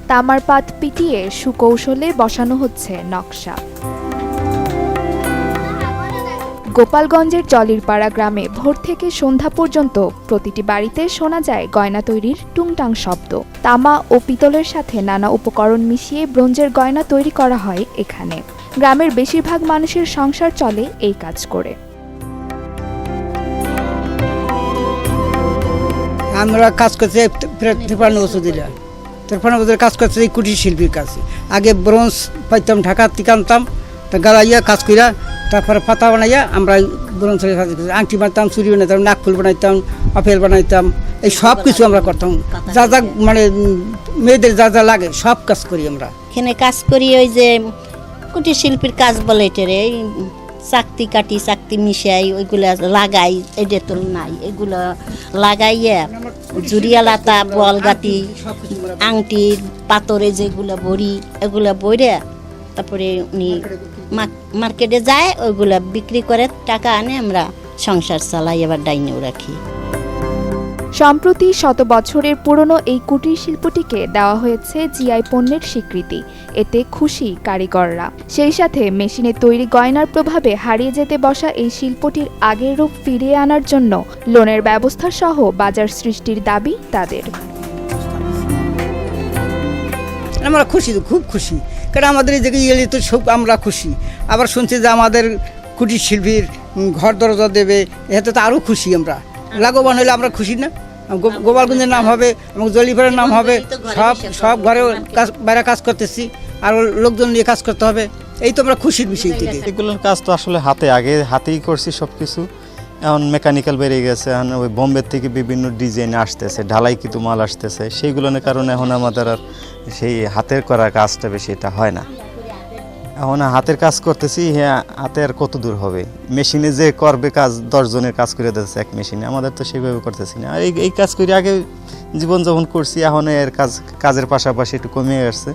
তামার পাত পিটিয়ে সুকৌশলে বসানো হচ্ছে নকশা। গোপালগঞ্জের জলিরপাড়া গ্রামে ভোর থেকে সন্ধ্যা পর্যন্ত প্রতিটি বাড়িতে শোনা যায় গয়না তৈরির টুংটাং শব্দ। তামা ও পিতলের সাথে নানা উপকরণ মিশিয়ে ব্রোঞ্জের গয়না তৈরি করা হয় এখানে। গ্রামের বেশিরভাগ মানুষের সংসার চলে এই কাজ করে। আমরা কাজ করছি 53 বছর দিলা 53 বছর কাজ করছি এই কুটির শিল্পীর কাছে। আগে ব্রোঞ্জ পাইতাম, ঢাকা থেকে আনতাম, তা গালাইয়া কাজ করিয়া তারপরে পাতা বানাইয়া আমরা ব্রোঞ্জের কাজ করছি। আংটি বানাইতাম, চুরি বানাইতাম, নাকফুল বানাইতাম, আপেল বানাইতাম, এই সব কিছু আমরা করতাম। যা যা মানে মেয়েদের যা যা লাগে সব কাজ করি আমরা। এখানে কাজ করি ওই যে কুটির শিল্পীর কাজ বলে এটারে, চাকতি কাটি, চাকতি মিশাই, ওইগুলা লাগাই, এটা তো নাই, এগুলো লাগাইয়া জুরিয়া লাতা, বলগাতি, আংটি, পাথরে যেগুলো বড়ি, এগুলা বইরে তারপরে উনি মার্কেটে যায়, ওইগুলা বিক্রি করে টাকা আনে, আমরা সংসার চালাই, আবার ডাইনেও রাখি। সম্প্রতি শত বছরের পুরনো এই কুটির শিল্পটিকে দেওয়া হয়েছে জিআই পণ্যের স্বীকৃতি। এতে খুশি কারিগররা। সেই সাথে মেশিনে তৈরি গয়নার প্রভাবে হারিয়ে যেতে বসা এই শিল্পটির আগের রূপ ফিরিয়ে আনার জন্য লোনের ব্যবস্থা সহ বাজার সৃষ্টির দাবি তাদের। আমরা খুশি, খুব খুশি, কারণ আমাদের এই জায়গায় এলে তো সব আমরা খুশি। আবার শুনছি যে আমাদের কুটির শিল্পীর ঘর দরজা দেবে, এতে তো আরও খুশি। আমরা লাভবান হলে আমরা খুশি না? গোপালগঞ্জের নাম হবে এবং জলিপাড়ার নাম হবে, সব ঘরে বাইরে কাজ করতেছি, আর লোকজন নিয়ে কাজ করতে হবে, এই তো আমরা খুশির বিষয় থেকে। এগুলোর কাজ তো আসলে আগে হাতেই করছি সব কিছু। এখন মেকানিক্যাল বেরিয়ে গেছে, এখন ওই বোম্বে থেকে বিভিন্ন ডিজাইন আসতেছে, ঢালাই কিছু মাল আসতেছে, সেইগুলোর কারণে এখন আমাদের আর সেই হাতের করা কাজটা বেশি এটা হয় না। এখন হাতের কাজ করতেছি, হ্যাঁ, হাতে আর কত দূর হবে? মেশিনে যে করবে কাজ 10 জনের কাজ করে দিচ্ছে এক মেশিনে, আমাদের তো সেইভাবে করতেছি না। আর এই কাজ করে আগে জীবনযাপন করছি, এখন এর কাজের পাশাপাশি একটু কমে আসছে,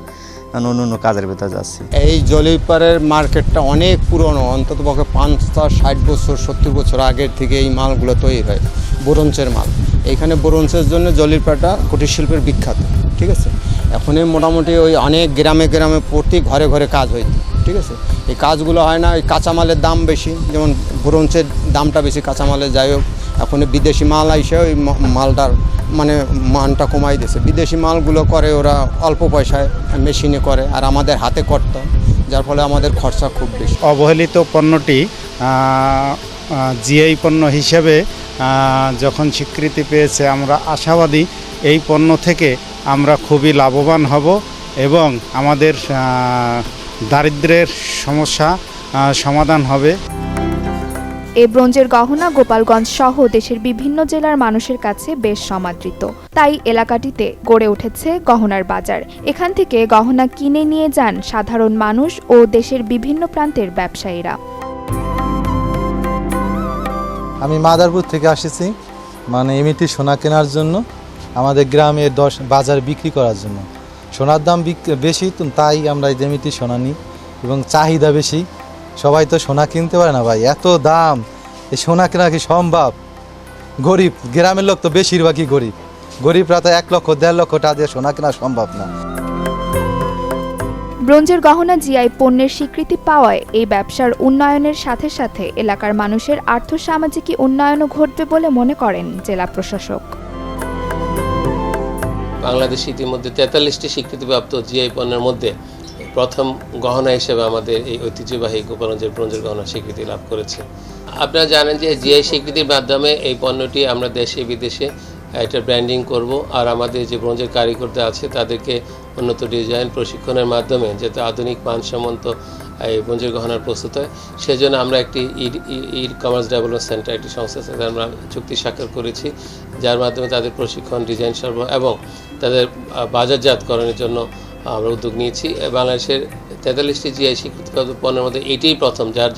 অন্য কাজের ভেতর যাচ্ছি। এই জলিপাড়ের মার্কেটটা অনেক পুরনো, অন্তত পক্ষে 50-60 বছর 70 বছর আগের থেকে এই মালগুলো তৈরি হয়, ব্রোঞ্জের মাল। এইখানে ব্রোঞ্জের জন্য জলিপাড়াটা কুটির শিল্পের বিখ্যাত, ঠিক আছে। এখন মোটামুটি ওই অনেক গ্রামে গ্রামে প্রতি ঘরে ঘরে কাজ হয়, ঠিক আছে। এই কাজগুলো হয় না, এই কাঁচামালের দাম বেশি, যেমন ব্রোঞ্জের দামটা বেশি কাঁচামালের। যাই হোক, এখন বিদেশি মাল আইসে ওই মালটার মানে মানটা কমাই দিয়েছে। বিদেশি মালগুলো করে ওরা অল্প পয়সায় মেশিনে করে, আর আমাদের হাতে করতে, যার ফলে আমাদের খরচা খুব বেশি। অবহেলিত পণ্যটি জিআই পণ্য হিসেবে যখন স্বীকৃতি পেয়েছে, আমরা আশাবাদী এই পণ্য থেকে আমরা খুবই লাভবান হব এবং আমাদের দারিদ্র্যের সমস্যা সমাধান হবে। এই ব্রোঞ্জের গহনা গোপালগঞ্জ সহ দেশের বিভিন্ন জেলার মানুষের কাছে বেশ সমাদৃত। তাই এলাকাটিতে গড়ে উঠেছে গহনার বাজার। এখান থেকে গহনা কিনে নিয়ে যান সাধারণ মানুষ ও দেশের বিভিন্ন প্রান্তের ব্যবসায়ীরা। আমি মাদারপুর থেকে আসছি, মানে এমনিতে সোনা কেনার জন্য, আমাদের গ্রামে বাজার বিক্রি করার জন্য। সোনার দাম বেশি, তো তাই আমরা এমনিতে সোনা নিই এবং চাহিদা বেশি। সবাই তো সোনা কিনতে পারে না ভাই, এত দাম। এই সোনা কেনা কি সম্ভব? গরিব গ্রামের লোক তো বেশিরভাগই গরিবরা তো 1 লক্ষ 1.5 লক্ষ টাকা দিয়ে সোনা কেনা সম্ভব না। ব্রোঞ্জের গহনা জিআই পণ্যের স্বীকৃতি পাওয়ায় এই ব্যবসার উন্নয়নের সাথে সাথে এলাকার মানুষের আর্থসামাজিক উন্নয়নও ঘটবে বলে মনে করেন জেলা প্রশাসক। বাংলাদেশ ইতিমধ্যে 43টি স্বীকৃতিপ্রাপ্ত জিআই পণ্যের মধ্যে প্রথম গহনা হিসেবে আমাদের এই ঐতিহ্যবাহী গোপালগঞ্জের ব্রোঞ্জের গহনা স্বীকৃতি লাভ করেছে। আপনারা জানেন যে জিআই স্বীকৃতির মাধ্যমে এই পণ্যটি আমরা দেশে বিদেশে এটা ব্র্যান্ডিং করব, আর আমাদের যে ব্রোঞ্জের কারিগররা আছে তাদেরকে উন্নত ডিজাইন প্রশিক্ষণের মাধ্যমে যাতে আধুনিক মানসম্মত এই ব্রোঞ্জের গহনার প্রস্তুত হয়, সেজন্য আমরা একটি ই কমার্স ডেভেলপমেন্ট সেন্টার, একটি সংস্থার সাথে আমরা চুক্তি স্বাক্ষর করেছি, যার মাধ্যমে তাদের প্রশিক্ষণ, ডিজাইন সরবরাহ এবং তাদের বাজারজাতকরণের জন্য আমরা উদ্যোগ নিয়েছি। বাংলাদেশের 43টি জিআই স্বীকৃতিপ্রাপ্ত পণ্যের মধ্যে এটিই প্রথম যার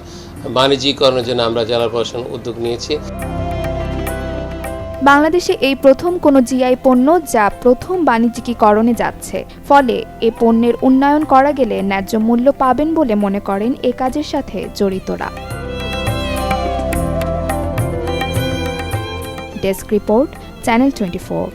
বাণিজ্যিকরণের জন্য আমরা জেলা প্রশাসন উদ্যোগ নিয়েছি। বাংলাদেশে এই প্রথম কোনো জিআই পণ্য যা প্রথম বাণিজ্যিকীকরণে যাচ্ছে। ফলে এ পণ্যের উন্নয়ন করা গেলে ন্যায্য মূল্য পাবেন বলে মনে করেন এ কাজের সাথে জড়িতরা। Desk report, channel 24।